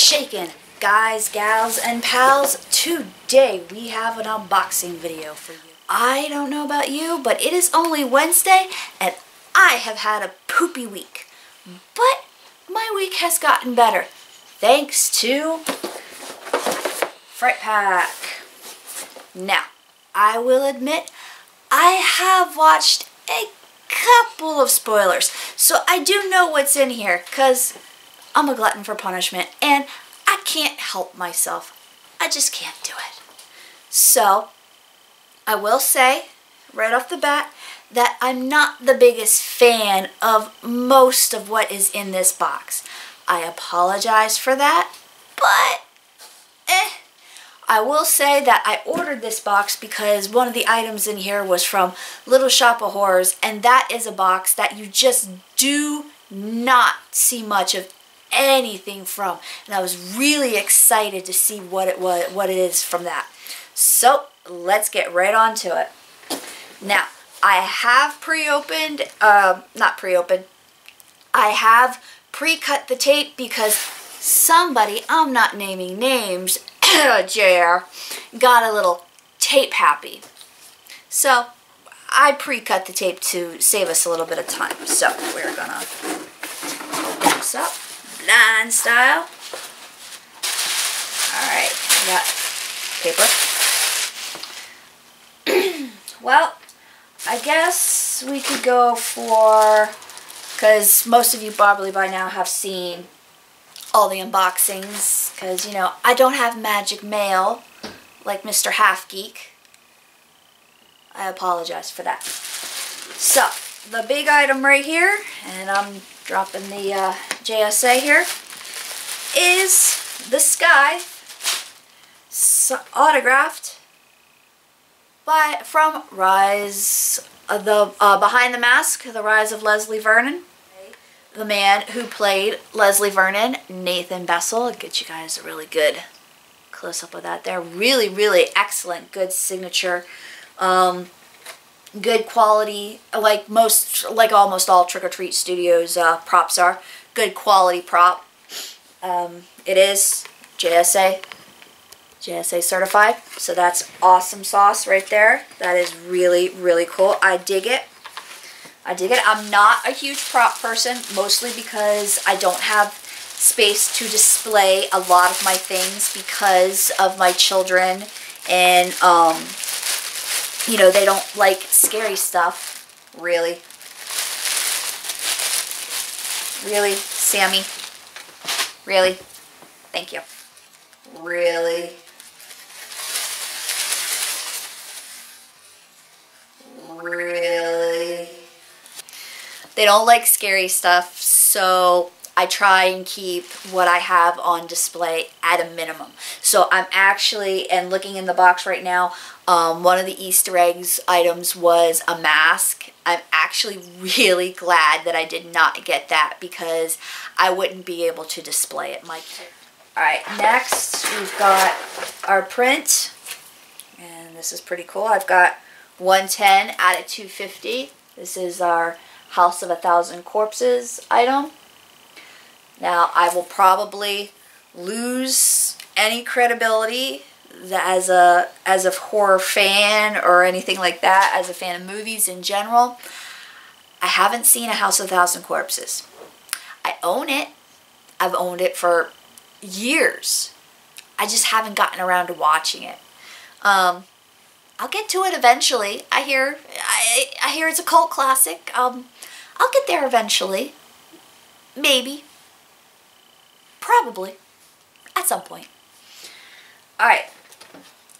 shaking, guys, gals, and pals? Today we have an unboxing video for you. I don't know about you, but it is only Wednesday and I have had a poopy week. But my week has gotten better thanks to Fright Pack. Now, I will admit I have watched a couple of spoilers, so I do know what's in here because I'm a glutton for punishment and I can't help myself. I just can't do it. So, I will say right off the bat that I'm not the biggest fan of most of what is in this box. I apologize for that, but I will say that I ordered this box because one of the items in here was from Little Shop of Horrors, and that is a box that you just do not see much of anything from, and I was really excited to see what it is from that. So let's get right on to it. Now, I have I have pre-cut the tape because somebody, I'm not naming names, JR, got a little tape happy. So I pre-cut the tape to save us a little bit of time. So we're gonna open this up, blind style. Alright, we got paper. Well, I guess we could go for, because most of you probably by now have seen all the unboxings, because, you know, I don't have magic mail like Mr. Half Geek. I apologize for that. So, the big item right here, and I'm dropping the JSA here, is the Sky, autographed from Rise of the Behind the Mask, The Rise of Leslie Vernon. The man who played Leslie Vernon, Nathan Bessel. I'll get you guys a really good close-up of that there. Really, really excellent, good signature, good quality, like almost all Trick or Treat Studios props are. Good quality prop. It is JSA certified, so that's awesome sauce right there. That is really, really cool. I dig it. I dig it. I'm not a huge prop person, mostly because I don't have space to display a lot of my things because of my children, and you know, they don't like scary stuff. Really, Sammy, really, thank you, really. They don't like scary stuff, so I try and keep what I have on display at a minimum. So I'm actually, and looking in the box right now, one of the Easter eggs items was a mask. I'm actually really glad that I did not get that because I wouldn't be able to display it. Alright, next we've got our print, and this is pretty cool. I've got 110 out of 250. This is our House of 1,000 Corpses item. Now, I will probably lose any credibility as a horror fan or anything like that, as a fan of movies in general. I haven't seen a House of 1,000 Corpses. I own it. I've owned it for years. I just haven't gotten around to watching it. I'll get to it eventually. I hear it's a cult classic. I'll get there eventually. Maybe. Probably. At some point. Alright.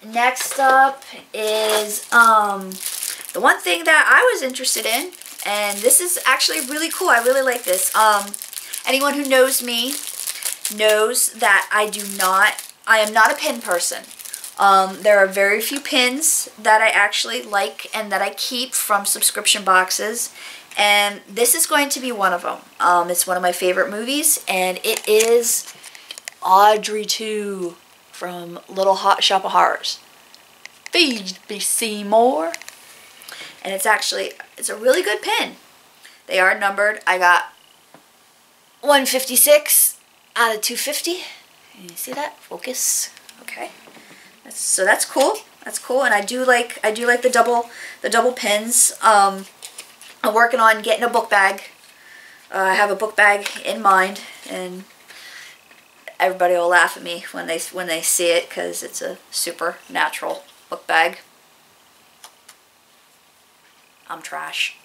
Next up is the one thing that I was interested in, and this is actually really cool. I really like this. Anyone who knows me knows that I am not a pin person. There are very few pins that I actually like and that I keep from subscription boxes, and this is going to be one of them. It's one of my favorite movies, and it is Audrey 2 from Little Shop of Horrors. Phoebe Seymour. And it's a really good pin. They are numbered. I got 156 out of 250. Can you see that? Focus. Okay. So that's cool. That's cool, and I do like the double pins. I'm working on getting a book bag. I have a book bag in mind, and everybody will laugh at me when they see it because it's a supernatural book bag. I'm trash.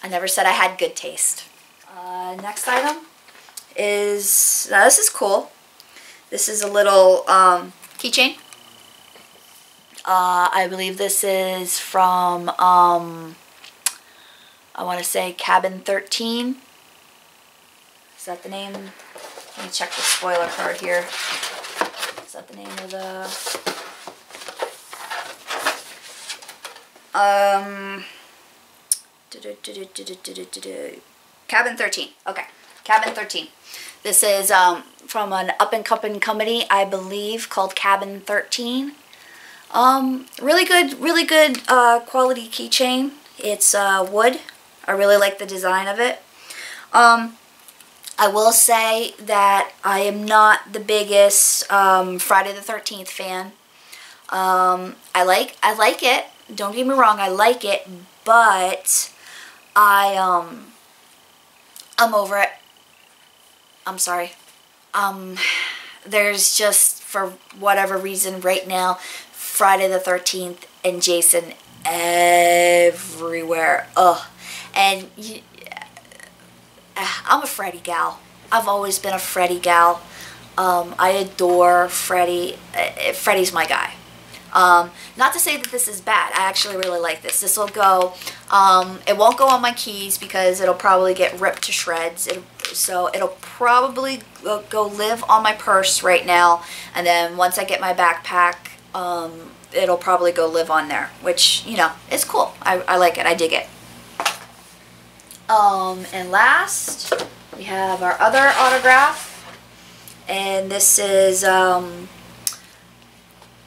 I never said I had good taste. Next item is, now this is cool. This is a little keychain. I believe this is from, I want to say Cabin 13. Is that the name? Let me check the spoiler card here. Is that the name of the... Cabin 13. Okay, Cabin 13. This is from an up-and-coming company, I believe, called Cabin 13. Really good quality keychain. It's wood. I really like the design of it. I will say that I am not the biggest Friday the 13th fan. I like it. Don't get me wrong, I like it, but I'm over it. I'm sorry. There's just, for whatever reason right now, Friday the 13th and Jason everywhere. Ugh. And I'm a Freddy gal. I've always been a Freddy gal. I adore Freddy. Freddy's my guy. Not to say that this is bad. I actually really like this. This will go, it won't go on my keys because it'll probably get ripped to shreds. So it'll probably go live on my purse right now. And then once I get my backpack, it'll probably go live on there, which, you know, is cool. I like it. I dig it. And last, we have our other autograph. And this is, I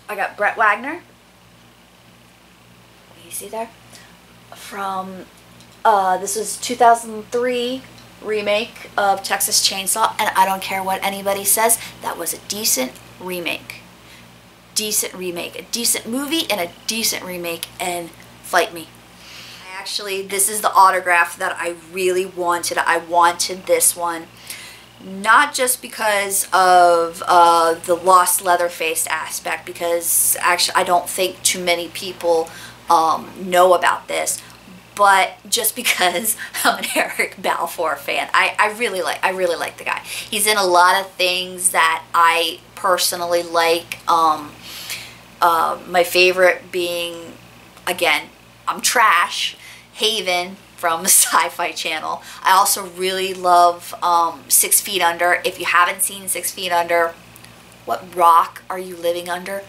got Bret Wagner. You see there? From, this is 2003 remake of Texas Chainsaw. And I don't care what anybody says. That was a decent remake. Decent remake. A decent movie and a decent remake. And fight me. Actually, this is the autograph that I really wanted. I wanted this one. Not just because of the lost Leatherface aspect, because actually I don't think too many people know about this, but just because I'm an Eric Balfour fan. I really like the guy. He's in a lot of things that I personally like. My favorite being, again, I'm trash, Haven from the Sci-Fi Channel. I also really love 6 Feet Under. If you haven't seen 6 Feet Under, what rock are you living under?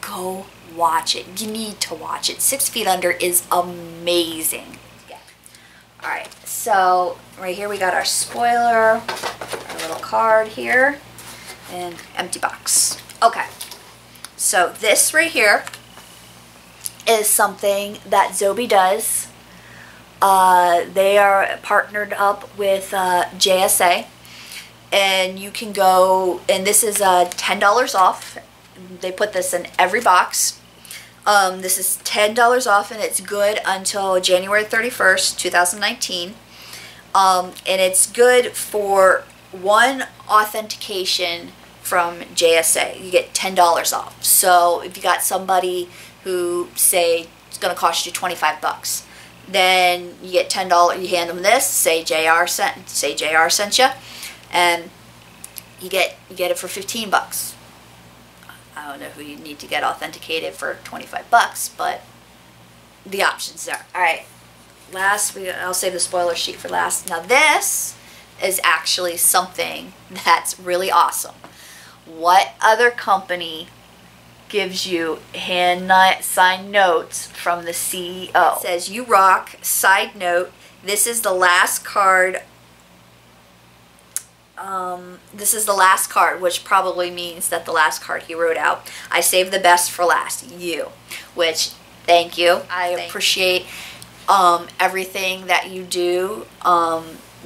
Go watch it. You need to watch it. 6 Feet Under is amazing. Yeah. Alright, so right here we got our spoiler, our little card here, and empty box. Okay, so this right here is something that Zobie does. They are partnered up with JSA, and you can go, and this is $10 off. They put this in every box. This is $10 off, and it's good until January 31st, 2019. And it's good for one authentication from JSA. You get $10 off. So if you got somebody who, say, it's going to cost you 25 bucks. Then you get $10. You hand them this. Say JR sent you, and you get it for 15 bucks. I don't know who you need to get authenticated for 25 bucks, but the options there. All right, last I'll save the spoiler sheet for last. Now this is actually something that's really awesome. What other company gives you hand-signed notes from the CEO? It says, "You rock, side note, this is the last card." This is the last card, which probably means that the last card he wrote out. "I saved the best for last, you." Which, thank you. I appreciate everything that you do.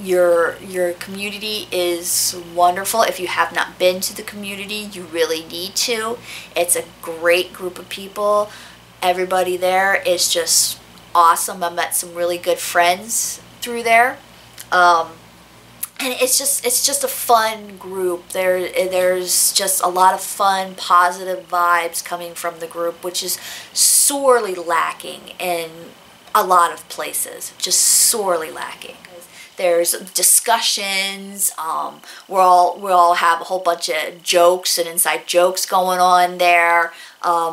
Your community is wonderful. If you have not been to the community, you really need to. It's a great group of people. Everybody there is just awesome. I met some really good friends through there. And it's just a fun group. There's just a lot of fun, positive vibes coming from the group, which is sorely lacking in a lot of places. Just sorely lacking. There's discussions. We all have a whole bunch of jokes and inside jokes going on there.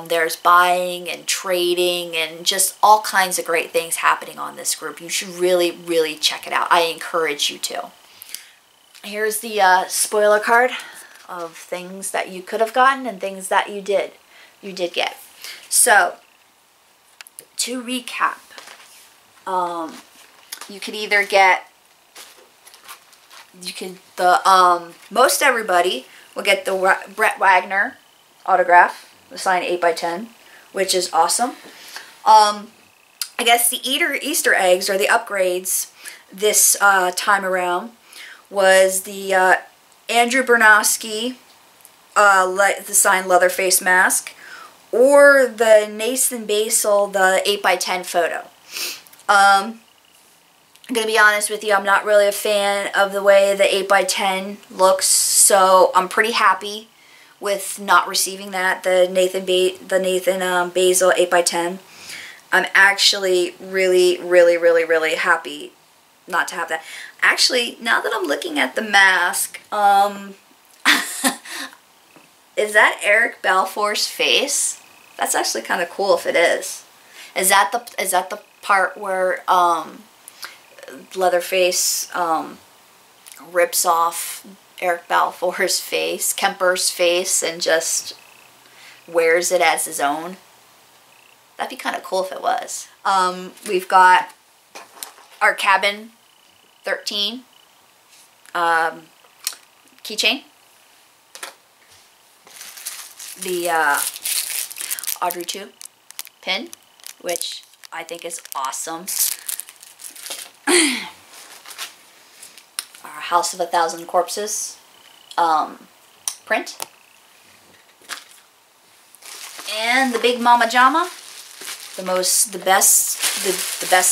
There's buying and trading and just all kinds of great things happening on this group. You should really, really check it out. I encourage you to. Here's the spoiler card of things that you could have gotten and things that you did get. So, to recap, you could either get, most everybody will get the Bret Wagner autograph, the signed 8x10, which is awesome. I guess the Easter eggs or the upgrades this time around was the Andrew Bernowski the signed Leatherface mask, or the Nathan Basil the 8x10 photo. I'm gonna be honest with you, I'm not really a fan of the way the 8x10 looks, so I'm pretty happy with not receiving that, the Nathan Basil 8x10. I'm actually really happy not to have that. Actually, now that I'm looking at the mask, is that Eric Balfour's face? That's actually kind of cool if it is. Is that the part where Leatherface rips off Eric Balfour's face, Kemper's face, and just wears it as his own? That'd be kind of cool if it was. We've got our Cabin 13 keychain, the Audrey 2 pin, which I think is awesome. Our House of 1,000 Corpses print, and the Big Mama Jama, the best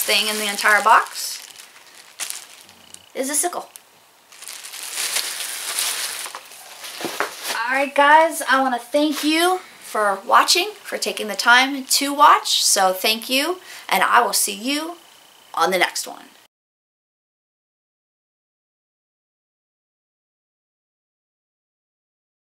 thing in the entire box is a sickle. Alright guys, I want to thank you for watching, for taking the time to watch. So thank you, and I will see you on the next one.